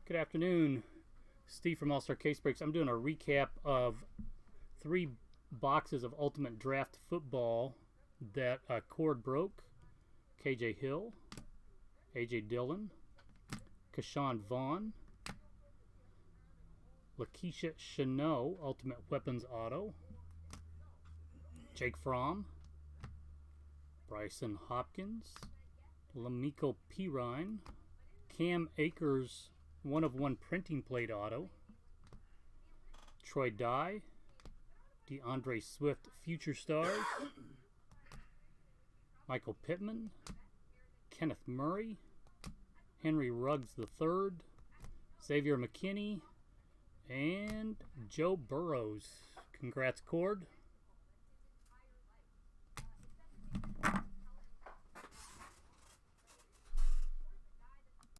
Good afternoon, Steve from All-Star Case Breaks. I'm doing a recap of 3 boxes of Ultimate Draft Football that Cord broke. KJ Hill, AJ Dillon, Shawn Vaughn, Laviska Shenault, Ultimate Weapons Auto, Jake Fromm, Brycen Hopkins, Lamical Perine, Cam Akers, 1/1 printing plate auto, Troy Dye, DeAndre Swift Future Stars, Michael Pittman, Kenneth Murray, Henry Ruggs III, Xavier McKinney, and Joe Burrows. Congrats, Cord.